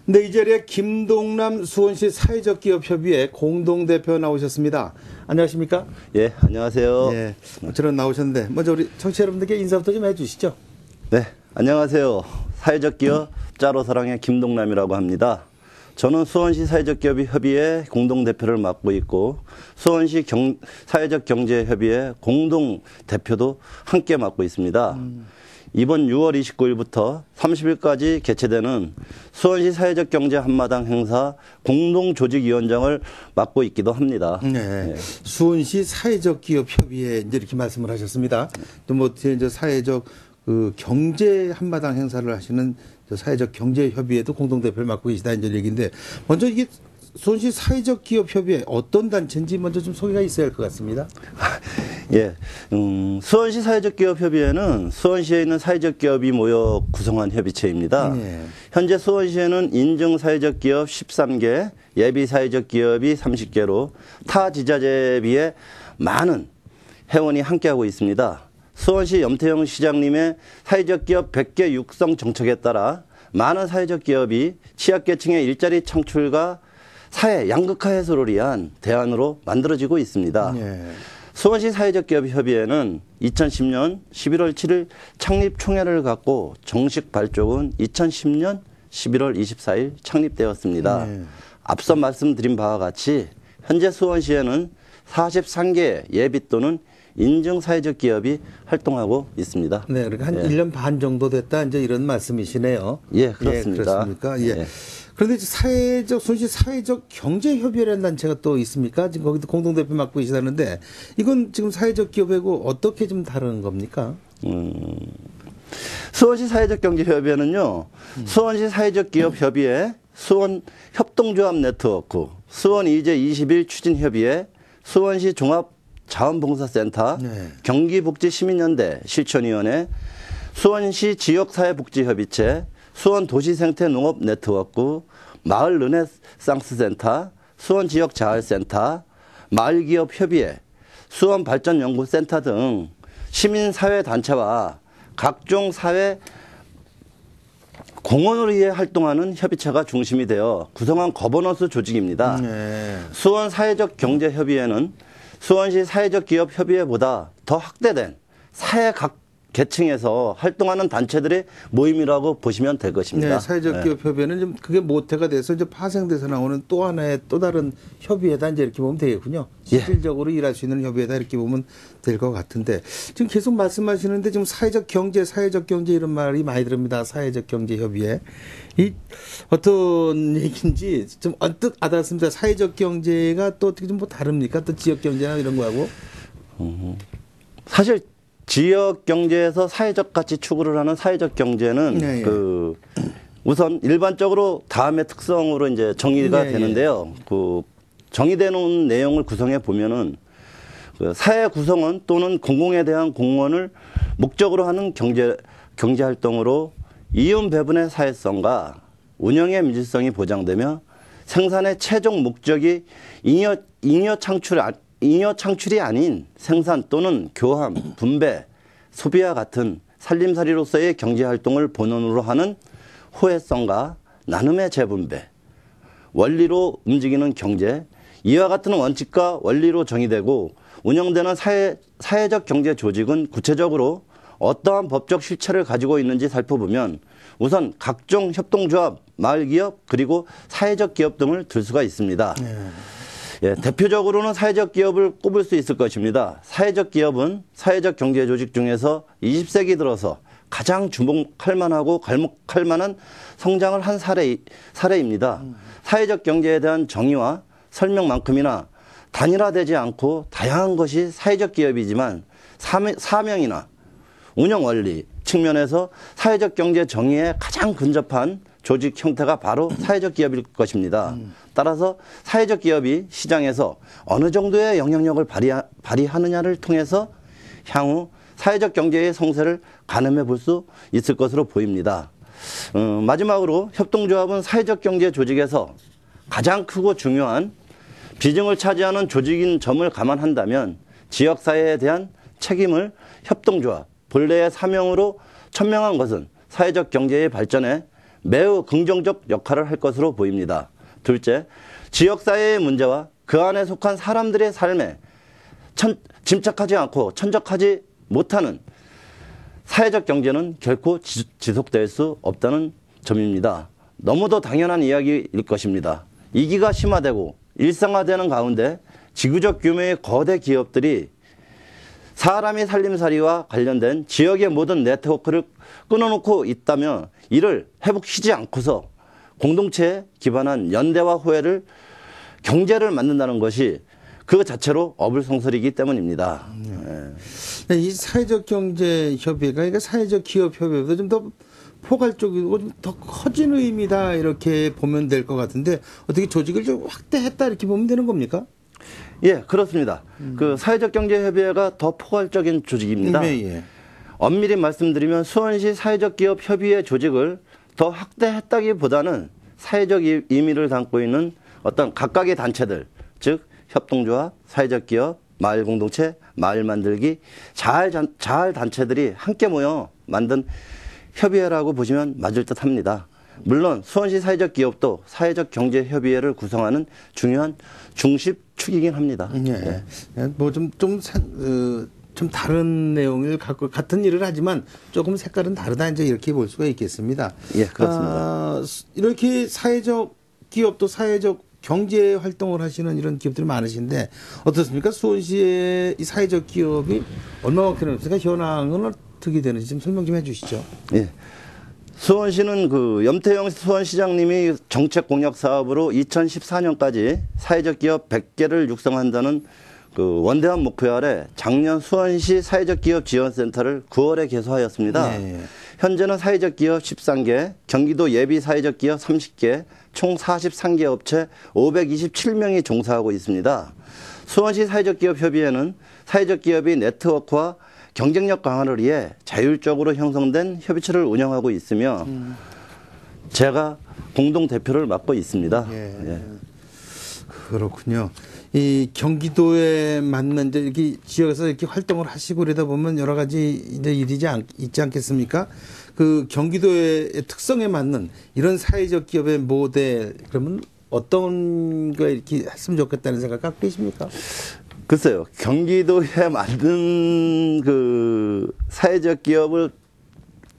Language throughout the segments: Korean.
네, 이 자리에 김동남 수원시 사회적기업협의회 공동대표 나오셨습니다. 안녕하십니까? 예, 안녕하세요. 예, 저런 나오셨는데 먼저 우리 청취자 여러분들께 인사부터 좀 해주시죠. 네, 안녕하세요. 사회적기업 짜로사랑의 김동남이라고 합니다. 저는 수원시 사회적기업협의회 공동대표를 맡고 있고 수원시 사회적경제협의회 공동대표도 함께 맡고 있습니다. 이번 6월 29일부터 30일까지 개최되는 수원시 사회적 경제 한마당 행사 공동조직위원장을 맡고 있기도 합니다. 네. 네. 수원시 사회적 기업 협의회 이제 이렇게 말씀을 하셨습니다. 또 뭐 이제 사회적 그 경제 한마당 행사를 하시는 사회적 경제 협의회도 공동대표를 맡고 계시다 이제 얘기인데 먼저 이게 수원시 사회적 기업 협의회 어떤 단체인지 먼저 좀 소개가 있어야 할 것 같습니다. 예, 수원시 사회적 기업 협의회는 수원시에 있는 사회적 기업이 모여 구성한 협의체입니다. 예. 현재 수원시에는 인증 사회적 기업 13개, 예비 사회적 기업이 30개로 타 지자체에 비해 많은 회원이 함께하고 있습니다. 수원시 염태영 시장님의 사회적 기업 100개 육성 정책에 따라 많은 사회적 기업이 취약계층의 일자리 창출과 사회 양극화 해소를 위한 대안으로 만들어지고 있습니다. 예. 수원시 사회적기업협의회는 2010년 11월 7일 창립 총회를 갖고 정식 발족은 2010년 11월 24일 창립되었습니다. 앞서 말씀드린 바와 같이 현재 수원시에는 43개 예비 또는 인증 사회적 기업이 활동하고 있습니다. 네, 그러니까 한 1년 반 정도 됐다 이제 이런 말씀이시네요. 예, 그렇습니다. 예, 그렇습니까? 예. 예. 그런데 수원시 사회적 경제협의회라는 단체가 또 있습니까? 지금 거기도 공동대표 맡고 계시다는데 이건 지금 사회적 기업하고 어떻게 좀 다른 겁니까? 수원시 사회적 경제협의회는요, 수원시 사회적 기업협의회, 수원 협동조합 네트워크, 수원 이제 20일 추진협의회, 수원시 종합자원봉사센터, 네. 경기복지시민연대 실천위원회, 수원시 지역사회복지협의체, 수원 도시생태농업 네트워크, 마을 르네상스 센터, 수원 지역자활센터, 마을기업협의회, 수원발전연구센터 등 시민사회단체와 각종 사회 공헌을 위해 활동하는 협의체가 중심이 되어 구성한 거버넌스 조직입니다. 수원 사회적 경제협의회는 수원시 사회적 기업협의회보다 더 확대된 사회 각 계층에서 활동하는 단체들의 모임이라고 보시면 될 것입니다. 네, 사회적 기업 협의회는 좀 그게 모태가 돼서 이제 파생돼서 나오는 또 하나의 또 다른 협의회다 이제 이렇게 보면 되겠군요. 실질적으로 일할 수 있는 협의회다 이렇게 보면 될 것 같은데 지금 계속 말씀하시는데 지금 사회적 경제 이런 말이 많이 들립니다. 사회적 경제 협의회 이 어떤 얘기인지 좀 언뜻 알았습니다. 사회적 경제가 또 어떻게 좀 뭐 다릅니까? 또 지역 경제나 이런 거하고 사실. 지역 경제에서 사회적 가치 추구를 하는 사회적 경제는 네, 우선 일반적으로 다음의 특성으로 이제 정의가 되는데요. 정의되는 내용을 구성해 보면은 사회 구성원 또는 공공에 대한 공헌을 목적으로 하는 경제 활동으로 이윤 배분의 사회성과 운영의 민주성이 보장되며 생산의 최종 목적이 잉여 창출이 아닌 생산 또는 교환, 분배, 소비와 같은 살림살이로서의 경제활동을 본원으로 하는 호혜성과 나눔의 재분배, 원리로 움직이는 경제, 이와 같은 원칙과 원리로 정의되고 운영되는 사회적 경제 조직은 구체적으로 어떠한 법적 실체를 가지고 있는지 살펴보면 우선 각종 협동조합, 마을기업, 그리고 사회적 기업 등을 들 수가 있습니다. 예, 대표적으로는 사회적 기업을 꼽을 수 있을 것입니다. 사회적 기업은 사회적 경제 조직 중에서 20세기 들어서 가장 주목할 만하고 갈목할 만한 성장을 한 사례입니다. 사회적 경제에 대한 정의와 설명만큼이나 단일화되지 않고 다양한 것이 사회적 기업이지만 사명이나 운영 원리 측면에서 사회적 경제 정의에 가장 근접한 조직 형태가 바로 사회적 기업일 것입니다. 따라서 사회적 기업이 시장에서 어느 정도의 영향력을 발휘하느냐를 통해서 향후 사회적 경제의 성세를 가늠해 볼 수 있을 것으로 보입니다. 마지막으로 협동조합은 사회적 경제 조직에서 가장 크고 중요한 비중을 차지하는 조직인 점을 감안한다면 지역사회에 대한 책임을 협동조합 본래의 사명으로 천명한 것은 사회적 경제의 발전에 매우 긍정적 역할을 할 것으로 보입니다. 둘째, 지역사회의 문제와 그 안에 속한 사람들의 삶에 짐작하지 않고 천적하지 못하는 사회적 경제는 결코 지속될 수 없다는 점입니다. 너무도 당연한 이야기일 것입니다. 이기가 심화되고 일상화되는 가운데 지구적 규모의 거대 기업들이 사람의 살림살이와 관련된 지역의 모든 네트워크를 끊어놓고 있다면 이를 회복시키지 않고서 공동체에 기반한 연대와 호혜를 경제를 만든다는 것이 그 자체로 어불성설이기 때문입니다. 네. 이 사회적 경제 협의회가 그러니까 사회적 기업 협의회보다 좀 더 포괄적이고 좀 더 커진 의미다 이렇게 보면 될 것 같은데 어떻게 조직을 좀 확대했다 이렇게 보면 되는 겁니까? 예, 그렇습니다. 그 사회적 경제 협의회가 더 포괄적인 조직입니다. 예. 엄밀히 말씀드리면 수원시 사회적 기업 협의회 조직을 더 확대했다기보다는 사회적 의미를 담고 있는 어떤 각각의 단체들, 즉 협동조합, 사회적 기업, 마을 공동체, 마을 만들기, 자활 단체들이 함께 모여 만든 협의회라고 보시면 맞을 듯합니다. 물론 수원시 사회적 기업도 사회적 경제 협의회를 구성하는 중요한 중심축이긴 합니다. 예. 뭐 좀 다른 내용을 갖고 같은 일을 하지만 조금 색깔은 다르다 이제 이렇게 볼 수가 있겠습니다. 예, 그렇습니다. 이렇게 사회적 기업도 사회적 경제 활동을 하시는 이런 기업들이 많으신데 어떻습니까? 수원시의 이 사회적 기업이 얼마만큼 없습니까? 현황은 어떻게 되는지 좀 설명 좀 해주시죠. 예. 수원시는 그 염태영 수원시장님이 정책 공약 사업으로 2014년까지 사회적 기업 100개를 육성한다는 그 원대한 목표 아래 작년 수원시 사회적 기업 지원센터를 9월에 개소하였습니다. 네. 현재는 사회적 기업 13개, 경기도 예비 사회적 기업 30개, 총 43개 업체 527명이 종사하고 있습니다. 수원시 사회적 기업 협의회는 사회적 기업이 네트워크와 경쟁력 강화를 위해 자율적으로 형성된 협의체를 운영하고 있으며 제가 공동 대표를 맡고 있습니다. 예. 그렇군요. 이 경기도에 맞는 이제 이렇게 지역에서 이렇게 활동을 하시고 그러다 보면 여러 가지 이제 일이 있지 않겠습니까? 그 경기도의 특성에 맞는 이런 사회적 기업의 모델 그러면 어떤 거 이렇게 했으면 좋겠다는 생각 갖고 계십니까? 글쎄요, 경기도에 만든 그 사회적 기업을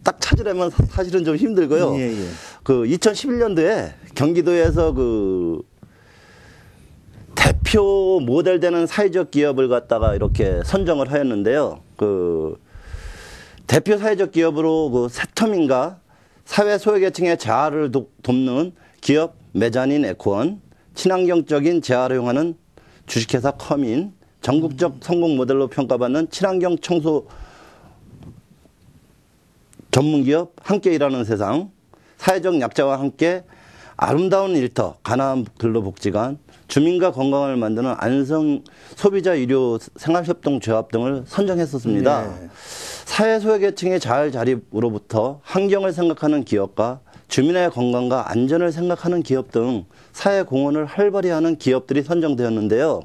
딱 찾으려면 사실은 좀 힘들고요. 예. 그 2011년도에 경기도에서 그 대표 모델 되는 사회적 기업을 갖다가 이렇게 선정을 하였는데요. 그 대표 사회적 기업으로 그 세터민과 사회 소외계층의 재활을 돕는 기업 메자닌 에코원, 친환경적인 재활을 이용하는 주식회사 커민, 전국적 성공 모델로 평가받는 친환경 청소 전문기업 함께 일하는 세상, 사회적 약자와 함께 아름다운 일터, 가나안 근로복지관, 주민과 건강을 만드는 안성 소비자 의료 생활협동조합 등을 선정했었습니다. 네. 사회 소외계층의 자활 자립으로부터 환경을 생각하는 기업과 주민의 건강과 안전을 생각하는 기업 등 사회 공헌을 활발히 하는 기업들이 선정되었는데요.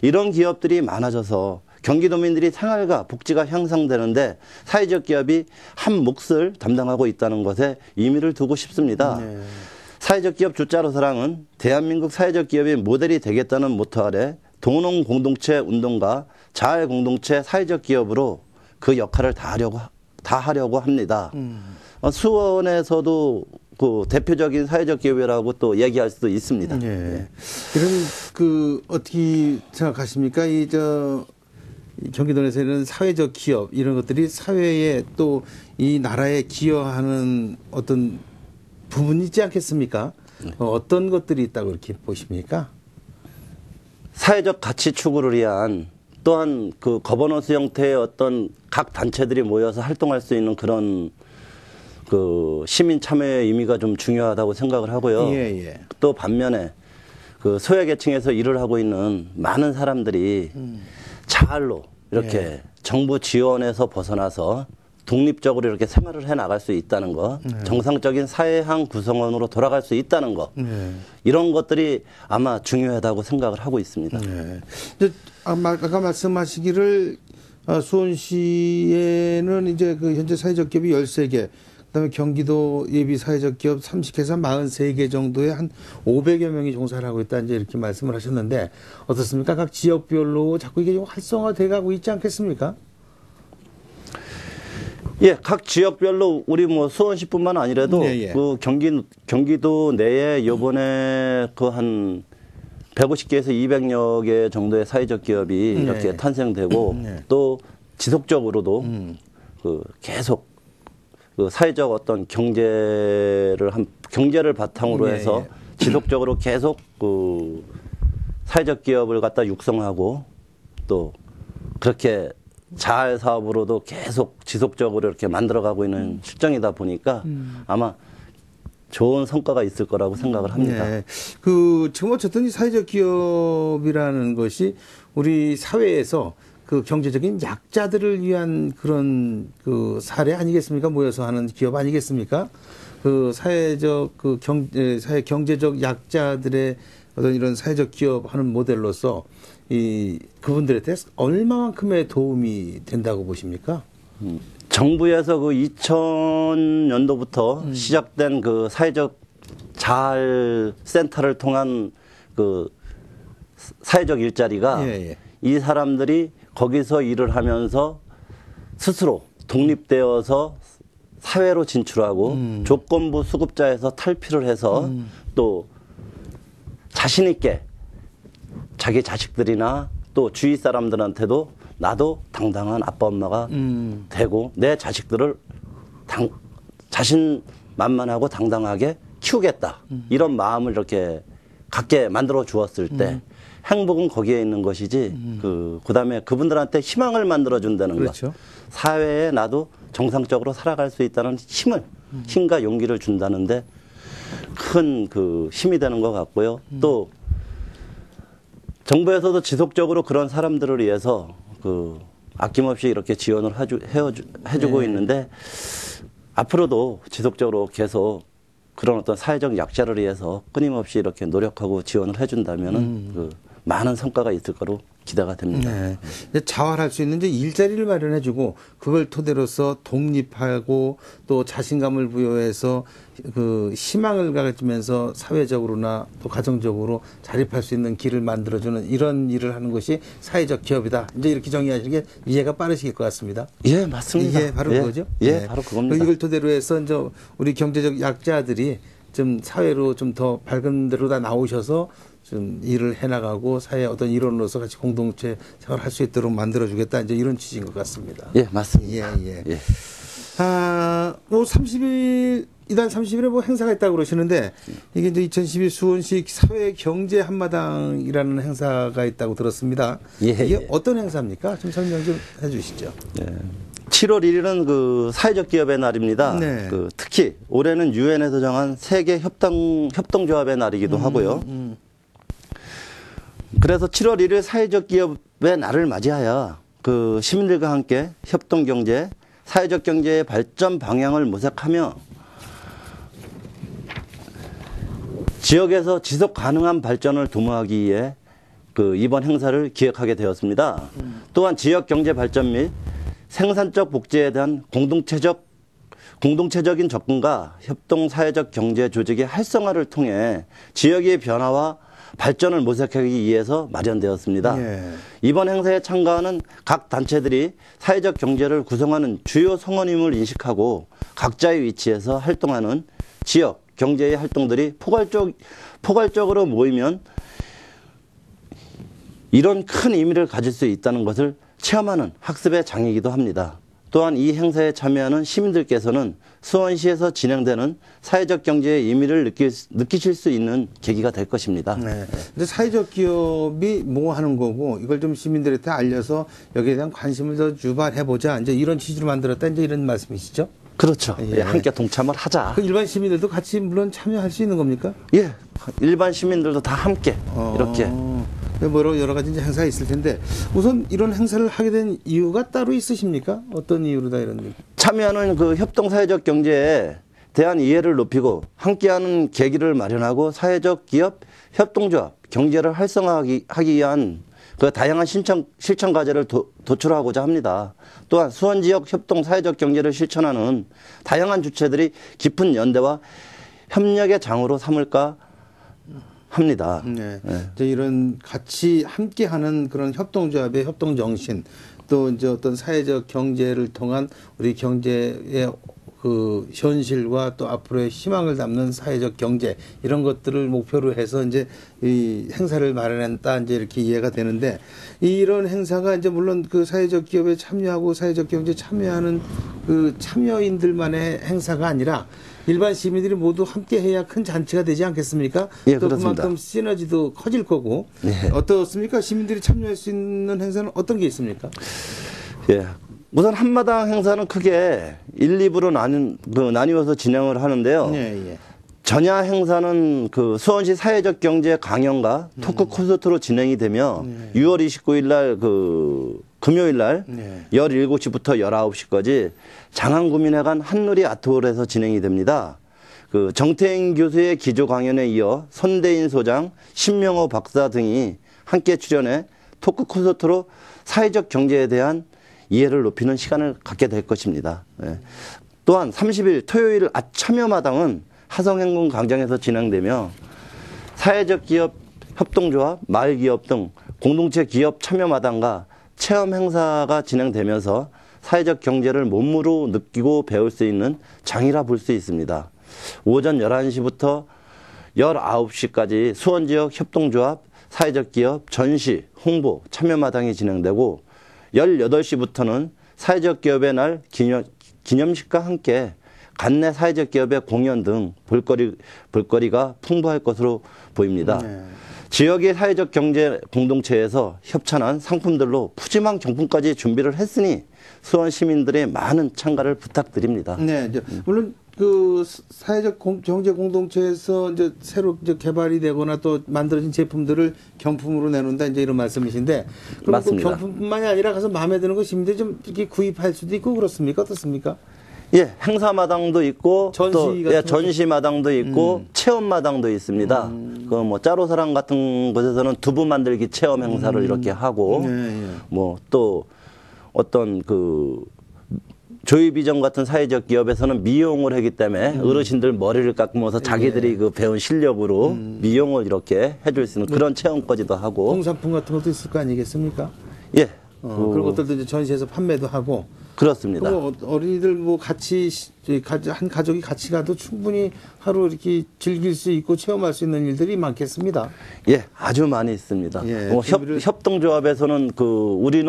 이런 기업들이 많아져서 경기도민들이 생활과 복지가 향상되는데 사회적 기업이 한 몫을 담당하고 있다는 것에 의미를 두고 싶습니다. 네. 사회적 기업 주자로서랑은 대한민국 사회적 기업의 모델이 되겠다는 모토 아래 동농 공동체 운동가 자활 공동체 사회적 기업으로 그 역할을 다 하려고 합니다. 수원에서도 그 대표적인 사회적 기업이라고 또 얘기할 수도 있습니다. 예. 이런 그 어떻게 생각하십니까? 이 경기도 내에서 이런 사회적 기업 이런 것들이 사회에 또 이 나라에 기여하는 어떤 부분이 있지 않겠습니까? 어떤 것들이 있다고 이렇게 보십니까? 사회적 가치 추구를 위한 또한 그 거버넌스 형태의 어떤 각 단체들이 모여서 활동할 수 있는 그런 그 시민 참여의 의미가 좀 중요하다고 생각을 하고요. 예. 또 반면에 그 소외계층에서 일을 하고 있는 많은 사람들이 자활로 이렇게 정부 지원에서 벗어나서 독립적으로 이렇게 생활을 해 나갈 수 있다는 거, 정상적인 사회형 구성원으로 돌아갈 수 있다는 거, 이런 것들이 아마 중요하다고 생각을 하고 있습니다. 아까 말씀하시기를 수원시에는 이제 그 현재 사회적 기업이 13개, 그다음에 경기도 예비 사회적 기업 30개사 43개 정도에 한 500여 명이 종사를 하고 있다 이제 이렇게 말씀을 하셨는데 어떻습니까? 각 지역별로 자꾸 이게 좀 활성화돼 가고 있지 않겠습니까? 예, 각 지역별로 우리 뭐 수원시뿐만 아니라도 예, 예. 그 경기도 내에 요번에 그 한 150개에서 200여 개 정도의 사회적 기업이 이렇게 네. 탄생되고 네. 또 지속적으로도 그 계속 그 사회적 어떤 경제를 바탕으로 예, 해서 예. 지속적으로 계속 그 사회적 기업을 갖다 육성하고 또 그렇게 자활 사업으로도 계속 지속적으로 이렇게 만들어가고 있는 실정이다 보니까 아마 좋은 성과가 있을 거라고 생각을 합니다. 네. 지금 어쨌든 이 사회적 기업이라는 것이 우리 사회에서 그 경제적인 약자들을 위한 그런 그 사례 아니겠습니까? 모여서 하는 기업 아니겠습니까? 그 사회적 사회 경제적 약자들의 어떤 이런 사회적 기업 하는 모델로서 그분들한테 얼마만큼의 도움이 된다고 보십니까? 정부에서 그 2000년도부터 시작된 그 사회적 자활 센터를 통한 그 사회적 일자리가 예, 예. 이 사람들이 거기서 일을 하면서 스스로 독립되어서 사회로 진출하고 조건부 수급자에서 탈피를 해서 또 자신 있게 자기 자식들이나 또 주위 사람들한테도 나도 당당한 아빠 엄마가 되고 내 자식들을 자신만만하고 당당하게 키우겠다. 이런 마음을 이렇게 갖게 만들어 주었을 때 행복은 거기에 있는 것이지 그다음에 그분들한테 희망을 만들어 준다는 그렇죠. 것. 사회에 나도 정상적으로 살아갈 수 있다는 힘과 용기를 준다는데 큰 그 힘이 되는 것 같고요. 또 정부에서도 지속적으로 그런 사람들을 위해서 그 아낌없이 이렇게 지원을 해주고 네. 있는데 앞으로도 지속적으로 계속 그런 어떤 사회적 약자를 위해서 끊임없이 이렇게 노력하고 지원을 해준다면은 그 많은 성과가 있을 거로 기대가 됩니다. 네. 자활할 수 있는 이제 일자리를 마련해주고 그걸 토대로서 독립하고 또 자신감을 부여해서 그 희망을 가지면서 사회적으로나 또 가정적으로 자립할 수 있는 길을 만들어주는 이런 일을 하는 것이 사회적 기업이다. 이제 이렇게 정의하시는 게 이해가 빠르실 것 같습니다. 예, 맞습니다. 이게 바로 예, 그거죠? 예, 네. 바로 그겁니다. 이걸 토대로 해서 이제 우리 경제적 약자들이 좀 사회로 좀 더 밝은 데로 다 나오셔서 좀 일을 해나가고 사회 어떤 일원으로서 같이 공동체 생활할 수 있도록 만들어주겠다. 이제 이런 취지인 것 같습니다. 예, 맞습니다. 예. 예. 뭐 30일, 이달 30일에 뭐 행사가 있다고 그러시는데 이게 이제 2012 수원시 사회경제 한마당이라는 행사가 있다고 들었습니다. 예, 이게 예. 어떤 행사입니까? 좀 설명 좀 해 주시죠. 예. 7월 1일은 그 사회적 기업의 날입니다. 네. 그 특히 올해는 유엔에서 정한 세계 협동조합의 날이기도 하고요. 그래서 7월 1일 사회적 기업의 날을 맞이하여 그 시민들과 함께 협동경제, 사회적 경제의 발전 방향을 모색하며 지역에서 지속 가능한 발전을 도모하기 위해 그 이번 행사를 기획하게 되었습니다. 또한 지역 경제 발전 및 생산적 복지에 대한 공동체적인 접근과 협동 사회적 경제 조직의 활성화를 통해 지역의 변화와 발전을 모색하기 위해서 마련되었습니다. 예. 이번 행사에 참가하는 각 단체들이 사회적 경제를 구성하는 주요 성원임을 인식하고 각자의 위치에서 활동하는 지역 경제의 활동들이 포괄적으로 모이면 이런 큰 의미를 가질 수 있다는 것을 체험하는 학습의 장이기도 합니다. 또한 이 행사에 참여하는 시민들께서는 수원시에서 진행되는 사회적 경제의 의미를 느끼실 수 있는 계기가 될 것입니다. 네. 근데 사회적 기업이 뭐 하는 거고 이걸 좀 시민들한테 알려서 여기에 대한 관심을 더 유발해보자. 이제 이런 취지로 만들었다. 이제 이런 말씀이시죠? 그렇죠. 예. 예, 함께 동참을 하자. 그 일반 시민들도 같이 물론 참여할 수 있는 겁니까? 예, 일반 시민들도 다 함께 이렇게. 뭐 여러 가지 이제 행사가 있을 텐데 우선 이런 행사를 하게 된 이유가 따로 있으십니까? 어떤 이유로다 이런 참여하는 그 협동 사회적 경제에 대한 이해를 높이고 함께하는 계기를 마련하고 사회적 기업 협동조합 경제를 활성화하기 위한 그 다양한 실천 과제를 도출하고자 합니다. 또한 수원 지역 협동 사회적 경제를 실천하는 다양한 주체들이 깊은 연대와 협력의 장으로 삼을까 합니다. 네. 이제 이런 같이 함께하는 그런 협동조합의 협동 정신, 또 이제 어떤 사회적 경제를 통한 우리 경제의 그 현실과 또 앞으로의 희망을 담는 사회적 경제 이런 것들을 목표로 해서 이제 이 행사를 마련했다 이제 이렇게 이해가 되는데, 이런 행사가 이제 물론 그 사회적 기업에 참여하고 사회적 경제에 참여하는 그 참여인들만의 행사가 아니라 일반 시민들이 모두 함께 해야 큰 잔치가 되지 않겠습니까? 예, 또 그렇습니다. 그만큼 시너지도 커질 거고. 예. 어떻습니까? 시민들이 참여할 수 있는 행사는 어떤 게 있습니까? 예. 우선 한마당 행사는 크게 1, 2부로 나뉘어서 진행을 하는데요. 예, 예. 전야 행사는 그 수원시 사회적 경제 강연과 토크 콘서트로 진행이 되며 6월 29일 날 그 금요일 날 17시부터 19시까지 장안구민회관 한누리 아트홀에서 진행이 됩니다. 그 정태인 교수의 기조 강연에 이어 손대인 소장, 신명호 박사 등이 함께 출연해 토크 콘서트로 사회적 경제에 대한 이해를 높이는 시간을 갖게 될 것입니다. 예. 또한 30일 토요일 참여마당은 하성행궁 광장에서 진행되며 사회적 기업 협동조합, 마을기업 등 공동체 기업 참여마당과 체험 행사가 진행되면서 사회적 경제를 몸으로 느끼고 배울 수 있는 장이라 볼 수 있습니다. 오전 11시부터 19시까지 수원지역 협동조합, 사회적 기업, 전시, 홍보, 참여마당이 진행되고 18시부터는 사회적 기업의 날 기념식과 함께 관내 사회적 기업의 공연 등 볼거리가 풍부할 것으로 보입니다. 네. 지역의 사회적 경제 공동체에서 협찬한 상품들로 푸짐한 경품까지 준비를 했으니 수원 시민들의 많은 참가를 부탁드립니다. 네, 이제 물론 그 사회적 경제 공동체에서 이제 새로 이제 개발이 되거나 또 만들어진 제품들을 경품으로 내놓는다 이제 이런 말씀이신데, 그럼 맞습니다. 그 경품뿐만이 아니라 가서 마음에 드는 거 시민들이 좀 이렇게 구입할 수도 있고 그렇습니까? 어떻습니까? 예, 행사마당도 있고 전시마당도 있고 체험마당도 있습니다. 그 뭐 짜로사랑 같은 곳에서는 두부 만들기 체험 행사를 이렇게 하고 뭐 또 어떤 그 조이비전 같은 사회적 기업에서는 미용을 하기 때문에 어르신들 머리를 깎으면서 자기들이 그 배운 실력으로 미용을 이렇게 해줄 수 있는 그런 체험까지도 하고. 공산품 같은 것도 있을 거 아니겠습니까? 예. 그런 것들도 이제 전시해서 판매도 하고. 그렇습니다. 어린이들 뭐 같이 한 가족이 같이 가도 충분히 하루 이렇게 즐길 수 있고 체험할 수 있는 일들이 많겠습니다. 예, 아주 많이 있습니다. 예, 협동조합에서는 그 우리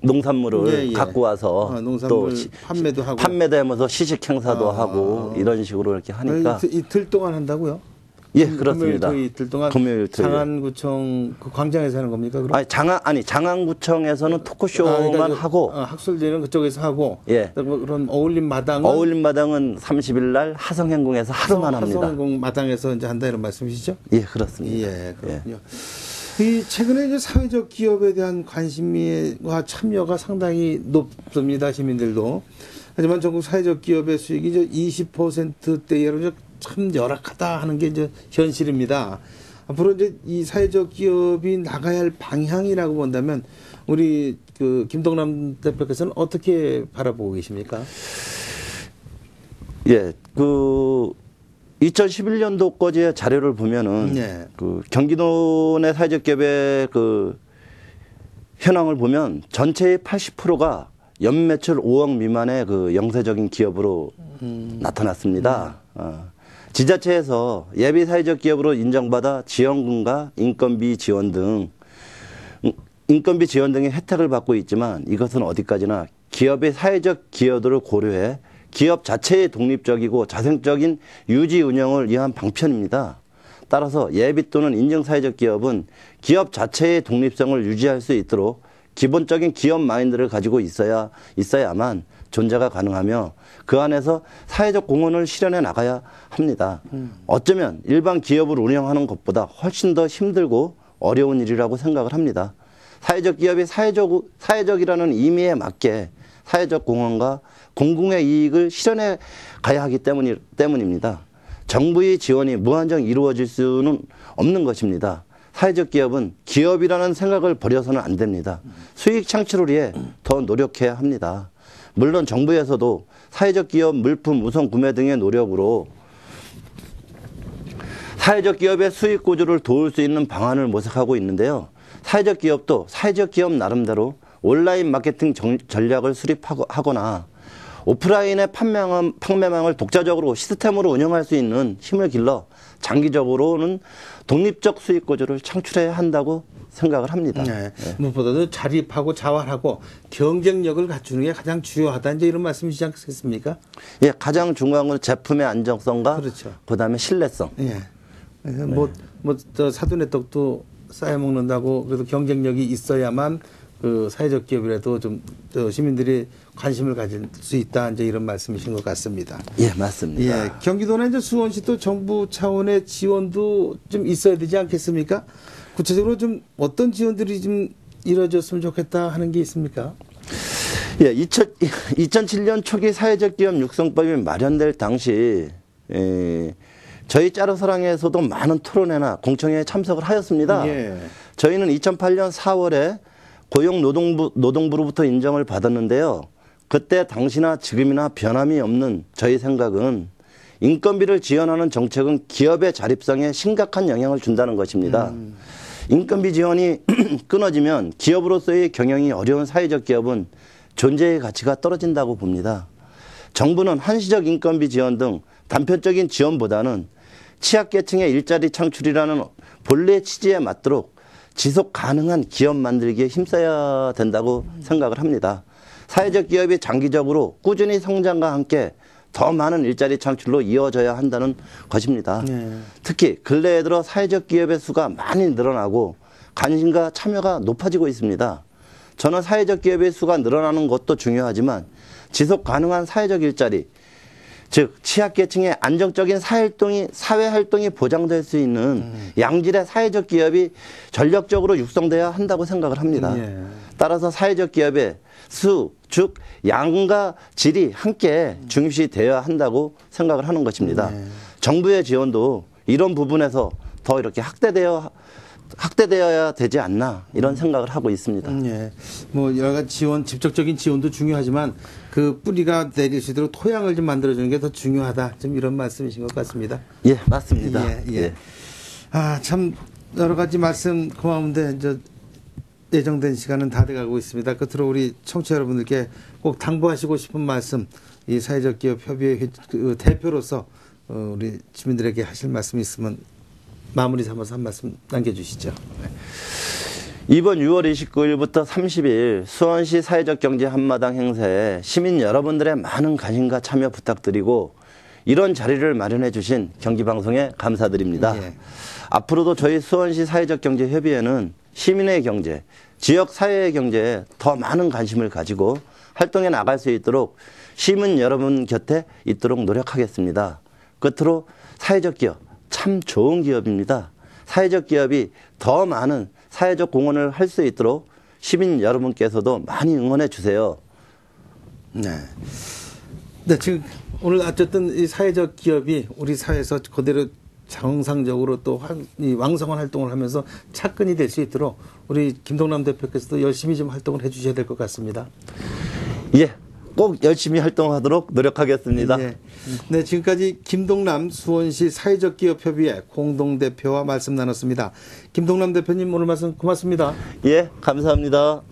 농산물을 갖고 와서 농산물 또 판매도 하고 판매도 하면서 시식 행사도 하고 이런 식으로 이렇게 하니까 이틀 동안 한다고요? 예, 그렇습니다. 금요일 이틀 동안 금요일 토요일. 장안구청 그 광장에서 하는 겁니까? 그럼? 장안구청에서는 토크쇼만 그러니까 하고 학술제는 그쪽에서 하고 예. 그런 어울림 마당은 30일 날 하성행궁에서 하루만 합니다. 하성행궁 마당에서 이제 한다 이런 말씀이시죠? 예, 그렇습니다. 예, 그렇군요. 이 최근에 이제 사회적 기업에 대한 관심과 참여가 상당히 높습니다. 시민들도. 하지만 전국 사회적 기업의 수익이 이제 20%대로 참 열악하다 하는 게 이제 현실입니다. 앞으로 이제 이 사회적 기업이 나가야 할 방향이라고 본다면 우리 그 김동남 대표께서는 어떻게 바라보고 계십니까? 예, 그 2011년도까지의 자료를 보면은 그 경기도 내 사회적 기업의 그 현황을 보면 전체의 80%가 연매출 5억 미만의 그 영세적인 기업으로 나타났습니다. 지자체에서 예비 사회적 기업으로 인정받아 지원금과 인건비 지원 등의 혜택을 받고 있지만 이것은 어디까지나 기업의 사회적 기여도를 고려해 기업 자체의 독립적이고 자생적인 유지 운영을 위한 방편입니다. 따라서 예비 또는 인증 사회적 기업은 기업 자체의 독립성을 유지할 수 있도록 기본적인 기업 마인드를 가지고 있어야만 존재가 가능하며 그 안에서 사회적 공헌을 실현해 나가야 합니다. 어쩌면 일반 기업을 운영하는 것보다 훨씬 더 힘들고 어려운 일이라고 생각을 합니다. 사회적 기업이 사회적이라는 의미에 맞게 사회적 공헌과 공공의 이익을 실현해 가야 하기 때문입니다. 정부의 지원이 무한정 이루어질 수는 없는 것입니다. 사회적 기업은 기업이라는 생각을 버려서는 안 됩니다. 수익 창출을 위해 더 노력해야 합니다. 물론 정부에서도 사회적 기업 물품 우선 구매 등의 노력으로 사회적 기업의 수익 구조를 도울 수 있는 방안을 모색하고 있는데요. 사회적 기업도 사회적 기업 나름대로 온라인 마케팅 전략을 수립하거나 오프라인의 판매망을 독자적으로 시스템으로 운영할 수 있는 힘을 길러 장기적으로는 독립적 수익 구조를 창출해야 한다고 생각을 합니다. 네. 무엇보다도 자립하고 자활하고 경쟁력을 갖추는 게 가장 중요하다. 이제 이런 말씀이시지 않겠습니까? 예, 가장 중요한 건 제품의 안정성과 그렇죠. 그다음에 신뢰성. 예. 저 사돈의 떡도 쌓여 먹는다고 그래도 경쟁력이 있어야만 그 사회적 기업이라도 좀 시민들이 관심을 가질 수 있다. 이제 이런 말씀이신 것 같습니다. 예, 맞습니다. 예, 경기도나 이제 수원시도 정부 차원의 지원도 좀 있어야 되지 않겠습니까? 구체적으로 좀 어떤 지원들이 좀 이루어졌으면 좋겠다 하는 게 있습니까? 예, 2007년 초기 사회적 기업 육성법이 마련될 당시 저희 짜르사랑에서도 많은 토론회나 공청회에 참석을 하였습니다. 예. 저희는 2008년 4월에 고용노동부로부터 인정을 받았는데요. 그때 당시나 지금이나 변함이 없는 저희 생각은 인건비를 지원하는 정책은 기업의 자립성에 심각한 영향을 준다는 것입니다. 인건비 지원이 끊어지면 기업으로서의 경영이 어려운 사회적 기업은 존재의 가치가 떨어진다고 봅니다. 정부는 한시적 인건비 지원 등 단편적인 지원보다는 취약계층의 일자리 창출이라는 본래 취지에 맞도록 지속 가능한 기업 만들기에 힘써야 된다고 생각을 합니다. 사회적 기업이 장기적으로 꾸준히 성장과 함께 더 많은 일자리 창출로 이어져야 한다는 것입니다. 특히 근래에 들어 사회적 기업의 수가 많이 늘어나고 관심과 참여가 높아지고 있습니다. 저는 사회적 기업의 수가 늘어나는 것도 중요하지만 지속 가능한 사회적 일자리, 즉 취약계층의 안정적인 사회활동이 보장될 수 있는 양질의 사회적 기업이 전력적으로 육성돼야 한다고 생각을 합니다. 따라서 사회적 기업의 수, 즉 양과 질이 함께 중시 되어야 한다고 생각을 하는 것입니다. 정부의 지원도 이런 부분에서 더 이렇게 확대되어야 되지 않나 이런 생각을 하고 있습니다. 예. 뭐 여러 가지 지원, 직접적인 지원도 중요하지만 그 뿌리가 내릴 수 있도록 토양을 좀 만들어주는 게 더 중요하다. 좀 이런 말씀이신 것 같습니다. 예, 맞습니다. 예. 아, 참 여러 가지 말씀 고마운데 이제 예정된 시간은 다 돼가고 있습니다. 끝으로 우리 청취자 여러분들께 꼭 당부하시고 싶은 말씀, 이 사회적 기업 협의회 그 대표로서 우리 시민들에게 하실 말씀이 있으면 마무리 삼아서 한 말씀 남겨주시죠. 이번 6월 29일부터 30일 수원시 사회적 경제 한마당 행사에 시민 여러분들의 많은 관심과 참여 부탁드리고 이런 자리를 마련해 주신 경기방송에 감사드립니다. 예. 앞으로도 저희 수원시 사회적 경제 협의회는 시민의 경제, 지역 사회의 경제에 더 많은 관심을 가지고 활동해 나갈 수 있도록 시민 여러분 곁에 있도록 노력하겠습니다. 끝으로 사회적 기업 참 좋은 기업입니다. 사회적 기업이 더 많은 사회적 공헌을 할 수 있도록 시민 여러분께서도 많이 응원해 주세요. 네, 지금 오늘 어쨌든 이 사회적 기업이 우리 사회에서 그대로 정상적으로 또 왕성한 활동을 하면서 차근이 될 수 있도록 우리 김동남 대표께서도 열심히 좀 활동을 해 주셔야 될 것 같습니다. 예, 꼭 열심히 활동하도록 노력하겠습니다. 예. 네, 지금까지 김동남 수원시 사회적 기업 협의회 공동대표와 말씀 나눴습니다. 김동남 대표님 오늘 말씀 고맙습니다. 예, 감사합니다.